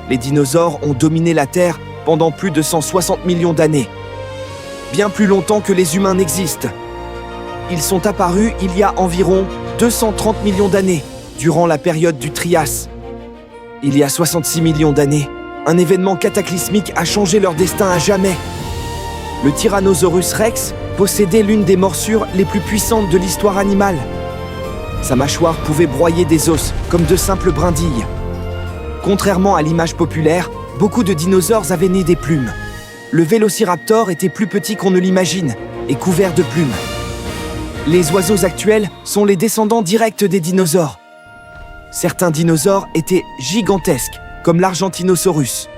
les dinosaures ont dominé la Terre pendant plus de 160 millions d'années. Bien plus longtemps que les humains n'existent. Ils sont apparus il y a environ 230 millions d'années, durant la période du Trias. Il y a 66 millions d'années, un événement cataclysmique a changé leur destin à jamais. Le Tyrannosaurus Rex possédait l'une des morsures les plus puissantes de l'histoire animale. Sa mâchoire pouvait broyer des os comme de simples brindilles. Contrairement à l'image populaire, beaucoup de dinosaures avaient né des plumes. Le Vélociraptor était plus petit qu'on ne l'imagine et couvert de plumes. Les oiseaux actuels sont les descendants directs des dinosaures. Certains dinosaures étaient gigantesques, comme l'Argentinosaurus.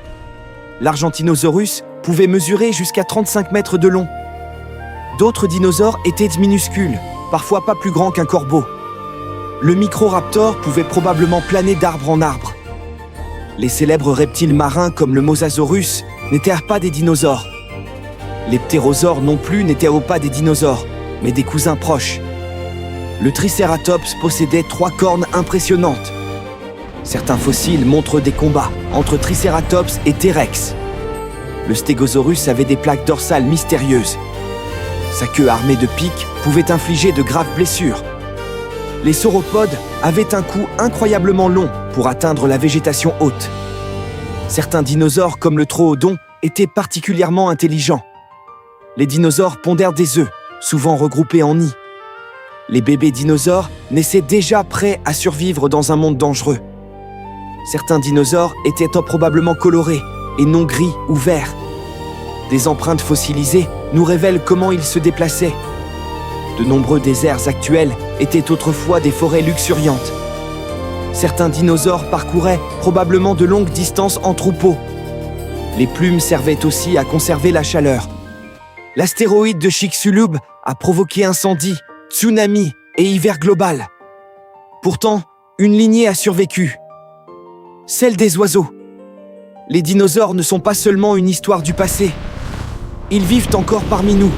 L'Argentinosaurus pouvait mesurer jusqu'à 35 mètres de long. D'autres dinosaures étaient minuscules, parfois pas plus grands qu'un corbeau. Le Microraptor pouvait probablement planer d'arbre en arbre. Les célèbres reptiles marins comme le Mosasaurus n'étaient pas des dinosaures. Les ptérosaures non plus n'étaient pas des dinosaures, mais des cousins proches. Le Triceratops possédait 3 cornes impressionnantes. Certains fossiles montrent des combats entre Triceratops et T-Rex. Le Stégosaurus avait des plaques dorsales mystérieuses. Sa queue armée de pics pouvait infliger de graves blessures. Les sauropodes avaient un cou incroyablement long pour atteindre la végétation haute. Certains dinosaures, comme le Troodon, étaient particulièrement intelligents. Les dinosaures pondèrent des œufs, souvent regroupés en nids. Les bébés dinosaures naissaient déjà prêts à survivre dans un monde dangereux. Certains dinosaures étaient probablement colorés et non gris ou verts. Des empreintes fossilisées nous révèlent comment ils se déplaçaient. De nombreux déserts actuels étaient autrefois des forêts luxuriantes. Certains dinosaures parcouraient probablement de longues distances en troupeau. Les plumes servaient aussi à conserver la chaleur. L'astéroïde de Chicxulub a provoqué incendies, tsunamis et hiver global. Pourtant, une lignée a survécu. Celle des oiseaux. Les dinosaures ne sont pas seulement une histoire du passé. Ils vivent encore parmi nous.